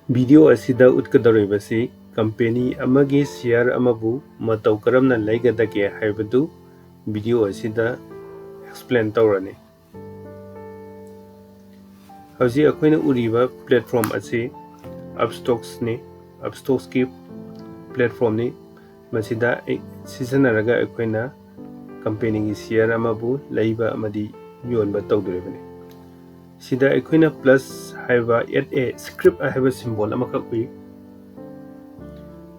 Video asida utkadoribasi company amagi share amabu matau karamna laigadage haibadu video asida explain tawrani. Hauji akoina uriba platform asi Upstocks ni Upstocks ki platform ni masida seasonaraga akoina company gi share amabu laiba amadi yonba tawdoribani. Sida akoina plus haiba add a script haiba symbol amakakui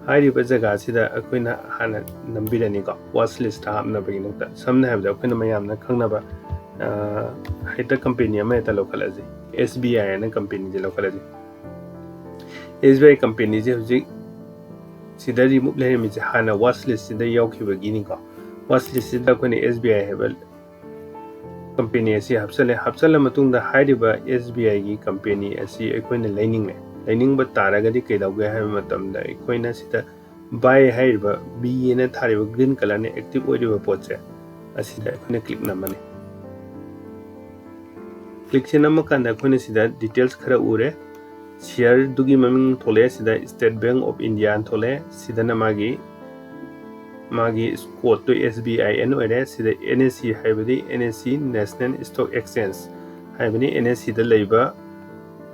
हाइरिबा जगह सिदा अखोइना हाना नंबिरनी को watch list हाबना बगिनता समने हाबदा अखोइना मयामना खंगनाबा हाइता company अमा एता लोकलाजी SBI ना company जे लोकलाजी SBI company जे हुजि सिदा remove Laramie जे हाना watch list सिदा यावखिबगिनी को watch list सिदा अखोइना SBI हेबल कंपनी असि हाबसले मतुंगदा हाइरिबा SBI की कंपनी असि अखोइना लाइनिंग लाइनिंग तारगदी कईदौगे है मतमदा अखोइना सिदा बाय हाइरिबा बी ने थारिबा ग्रीन कलर ने एक्टिव ओइरिबा पोचे असिदा अखोइना क्लिक नमने क्लिक से नमकांदा अखोइना सिदा डिटेल्स खरा उरे शेयर दुगी ममिंग थोले सिदा स्टेट बैंक ऑफ इंडिया थोले सिदा नमागी मागी कोड तो SBI एन ओइरे सिदा NSE हाइबदी NSE नेशनल स्टॉक एक्सचेंज हाइबनी NSE दा लैबा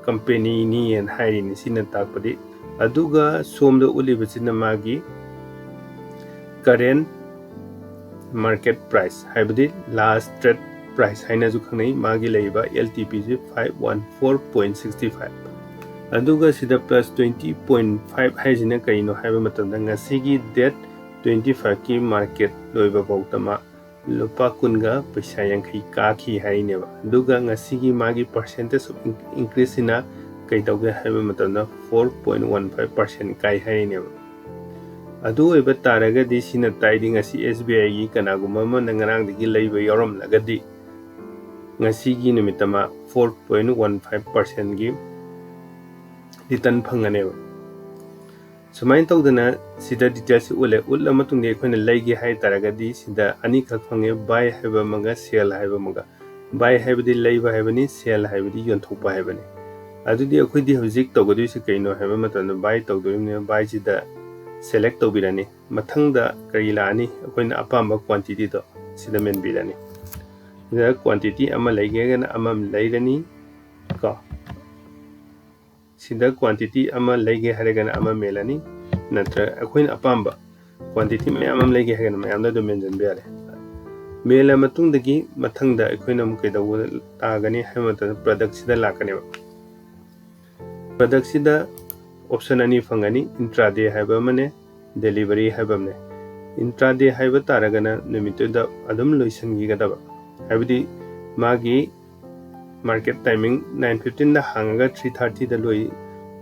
कंपनी नी एन हाइरिनी सिना ताकपदी अदुगा सोमदा उलिबसिना मागी करेंट मार्केट प्राइस हाइबदी लास्ट ट्रेड प्राइस हाइना जु खंगनै मागी लैबा LTP जे 514.65 अदुगा सिदा प्लस 20.5 हाइजिना कइनो हाइबा मतमदा ngasiगी डेट 25 की मार्केट लोइबा बौतमा लुपा कुनगा पैसा यांखै काखी हाइनेबा दुगा ngasiगी मागी परसेंटेज ऑफ इंक्रीज इना कईदौगे हाइबा मतमदा 4.15% काई हाइनेबा अदु ओइबा तारगदी सिना ताइदि ngasi SBI की कनागुमा म नंगरांगदगी लैबा यावरमलगदी ngasiगी निमितमा 4.15% की रिटर्न फंगनेबा सुमाइन तौदना सिदा डिटेल्स उल्ला मतुंग दे अखोइना लैगे हाइ तारगदी सिदा अनि खक फंगे बाय हाइबा मगा सेल हाइबा मगा बाय हाइबदी लैबा हाइबनी सेल हाइबदी योनथोकपा हाइबनी अदुदी अखोइदी हजिक तौगदुइसे कइनो हाइबा मतन बाय तौदोइने बाय सिदा सेलेक्ट तौबिरानी मथंगदा करि लानी अखोइना अपाम्बा क्वांटिटी तो सिदा मेनबिरानी सिदा क्वांटिटी अमा लैगेगना अमा लैरनी को सिदा क्वांटिटी अमा लैगे हरेगना अमा मेलानी नत्र अखोइना अपाम्बा क्वांटिटी मैम लैगे हरेगना मैम दो मेंजन बेयारे मेला मतुंगदगी मथंगदा अखोइना मुकेदव तागनी हैमत प्रोडक्ट सिदा लाकनेबा प्रोडक्ट सिदा ऑप्शन अनि फंगनी इंट्राडे हाइबा मने डिलीवरी हाइबा मने इंट्राडे हाइबा तारगना निमितुदा अदम लोइसनगी गदबा हाइबदी मागी मार्केट टाइमिंग 9:15 दा हांगा 3:30 दा लोइ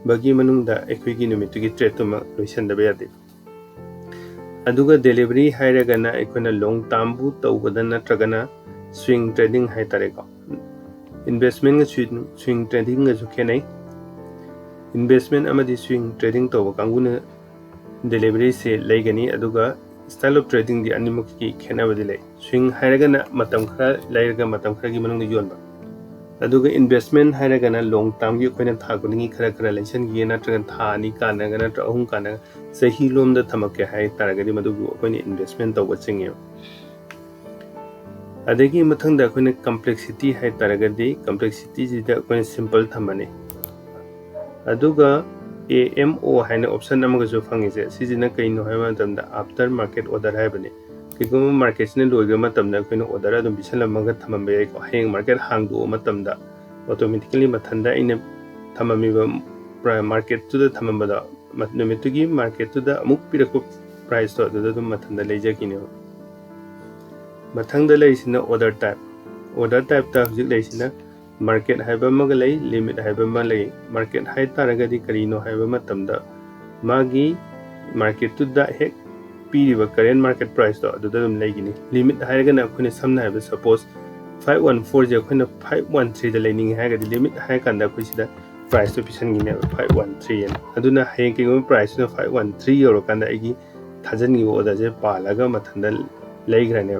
बगी मनुंगदा अखोइगी निमितुगी ट्रेड तुमा लोइसनदबा यादे अदुगा डिलीवरी हाइरगना अखोइना लॉन्ग टर्म बु तौबदा नत्रगना स्विंग ट्रेडिंग हाइ तारेको इन्वेस्टमेंट स्विंग ट्रेडिंग गा जुखेनै इन्वेस्टमेंट अमदी स्विंग ट्रेडिंग तौबा कांगुना डिलीवरी से लैगनी अदुगा स्टाइल ऑफ ट्रेडिंग दी अनिमुख की खेनाबदी लै स्विंग हाइरगना मतम खरा लैरगा मतम खरा की मनुंग योनबा अदुगा इन्वेस्टमेंट हाइरगना लॉन्ग टर्म की अखोइना था गुनिंगी खरा खरा लैसन गी नत्रगन था नि कानगा नत्र अहुम काना सही लोमदा थमके हाइ तारगदी मदुगु अखोइना इन्वेस्टमेंट तौबा चिंगे अदगी मथंगदा अखोइना कॉम्प्लेक्सिटी हाइ तारगदी कॉम्प्लेक्सिटी जिदा अखोइना सिंपल थमने अदुगा AMO हाइना ऑप्शन अमगा जो फंगिसे सिजिना कइनो Haima तमदा after market order हाइबने किगुम market ने लोइगा मतमदा अखोइना ऑर्डर अदुम बिसलमगा थमबे याइको हेंग मार्केट हांगदो मतमदा ऑटोमेटिकली मथंदा इने थममिबा मार्केट तुदा थमबदा नमितुगी मार्केट तुदा अमुक पिरको प्राइस तो अदुदा दुम मथंदा लेजकिने मथंगदा लेसिना ऑर्डर टाइप ता हजिक लेसिना मार्केट हाइबा मगा लै लिमिट हाइबा मा लै मार्केट हाइ तारगदी करिनो हाइबा मतमदा मागी मार्केट तुदा हेक पीरिबा करेंट मार्केट प्राइस तो अदुदा दुम लैगिनी लिमिट हाइरगना अखोइना समना हाइबा सपोज 514 जे अखोइना 513 दा लैनिंग हाइगदी लिमिट हाइ कांदा अखोइसिदा प्राइस तो पिसनगिने 513 एन अदुना हेंग केगो प्राइस नो 513 यूरो कांदा आइगी थाजनगी ऑर्डर जे पालागा मथंदा लैग्राने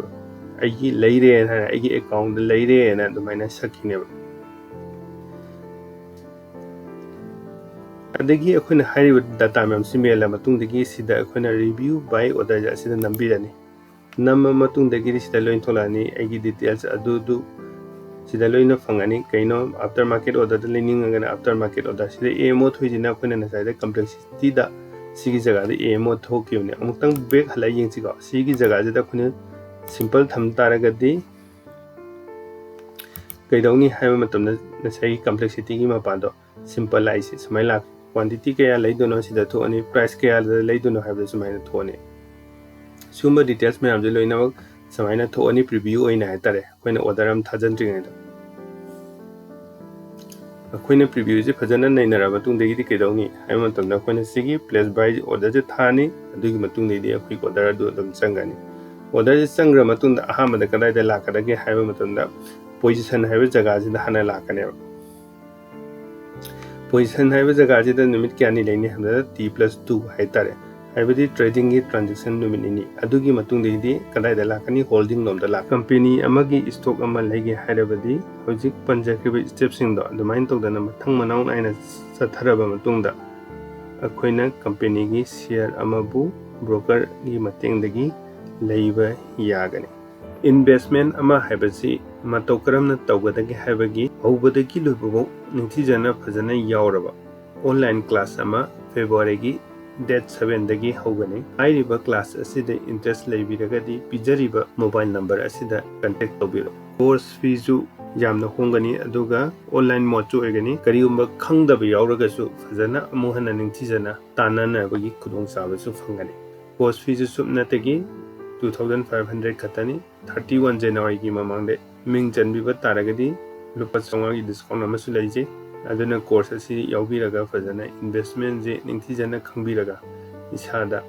आइगी लैरे एन हाइ आइगी अकाउंट लैरे एन अदुमाइना सकिने adagi akhona hairiba data mem simela matung dagi sida akhona review by order asida nambirani namma matung dagi sida loin tholani agi details adu sida loina fangani kaino after market order da lening ngana after market order sida amo thoijina akhona na saida complexity da sigi jaga da amo thokiyone amutang back halai yengsi ga sigi jaga da akhona simple tham taragadi kaidawni haiba matamna nasai complexity gi mapado simple laisi smaila quantity kaya laidono sida thoni price kaya laidono haiba smaina thone sumba details me amje loina samaina thoni preview oina haitare koina order am thajandringai da akoina preview je phajana naina ra matung degi di kaidawni haiba matamna koina sigi place by order je thani adugi matung degi akoi order adu dum changani order je changra matung da ahama da kadai da lakadagi haiba matamda position haiba jaga jida hana lakane position haiba jaga jida numit kyani leini hamda t+2 haitare haibadi trading gi transaction numit ini adugi matung de kadai da lakani holding nom da la company amagi stock ama legi hairabadi hojik panjakriba step sing do domain tok da mathang manaw aina satharaba matung da akoina company gi share amabu broker gi mateng dagi leiba yagani investment ama haibasi matau karamna tawgadagi haibagi hobadagi lubabo ningthijana phajana yauraba online class ama February gi date 7 dagi hogani airiba class asida interest leibiragadi pijariba mobile number asida contact tobiro course fees ju yamna hongani aduga online mode chu egani kariumba khangdaba yauragasu phajana amuhana ningthijana tanana bagi khudong sabasu phangani course fees ju subnatagi 2500 khatani 31 January gi mamangde ming janbiba taragadi lupa songa gi discount amasu leije aduna course asi yaubiraga fajana investment je ningthijana khangbiraga isada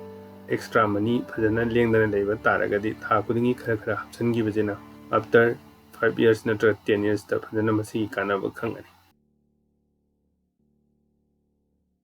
extra money fajana lengdana leiba taragadi tha kudingi khara hapsangi bajena after 5 years natra 10 years ta fajana masi kanaba khangani